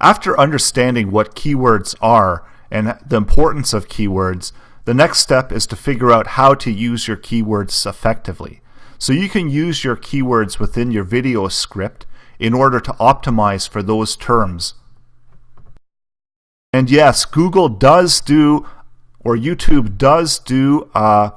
After understanding what keywords are and the importance of keywords, the next step is to figure out how to use your keywords effectively. So you can use your keywords within your video script in order to optimize for those terms. And yes, Google does do, or YouTube does do, a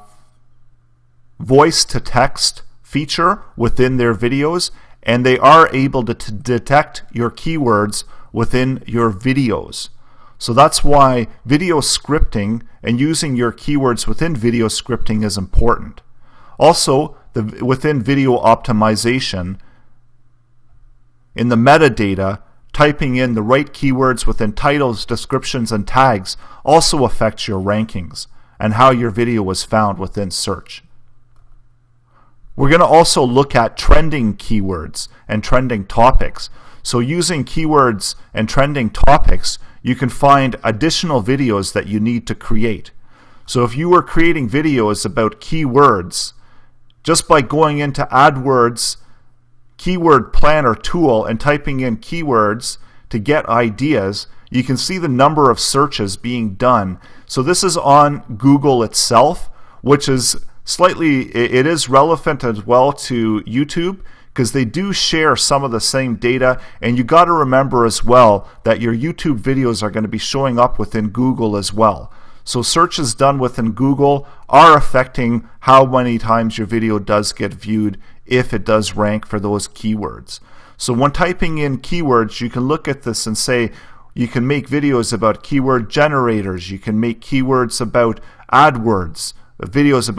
voice to text feature within their videos, and they are able to detect your keywords within your videos. So that's why video scripting and using your keywords within video scripting is important. Also, within video optimization, in the metadata, typing in the right keywords within titles, descriptions, and tags also affects your rankings and how your video was found within search. We're going to also look at trending keywords and trending topics. So using keywords and trending topics, you can find additional videos that you need to create. So if you were creating videos about keywords, just by going into AdWords keyword planner tool and typing in keywords to get ideas, you can see the number of searches being done. So this is on Google itself, which is it is relevant as well to YouTube, because they do share some of the same data, and you got to remember as well that your YouTube videos are going to be showing up within Google as well. So searches done within Google are affecting how many times your video does get viewed if it does rank for those keywords. So when typing in keywords, you can look at this and say you can make videos about keyword generators, you can make keywords about AdWords, videos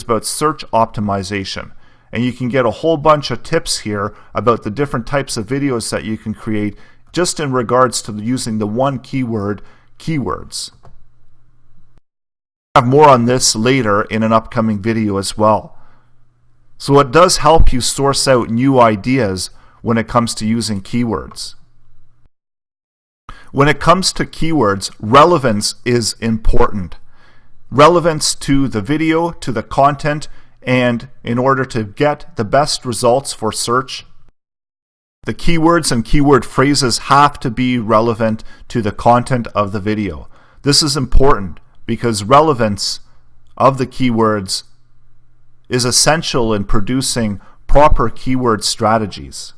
about search optimization. And you can get a whole bunch of tips here about the different types of videos that you can create just in regards to using the one keyword, keywords. I'll have more on this later in an upcoming video as well. So it does help you source out new ideas when it comes to using keywords. When it comes to keywords, relevance is important. Relevance to the video, to the content, and in order to get the best results for search, the keywords and keyword phrases have to be relevant to the content of the video. This is important because relevance of the keywords is essential in producing proper keyword strategies.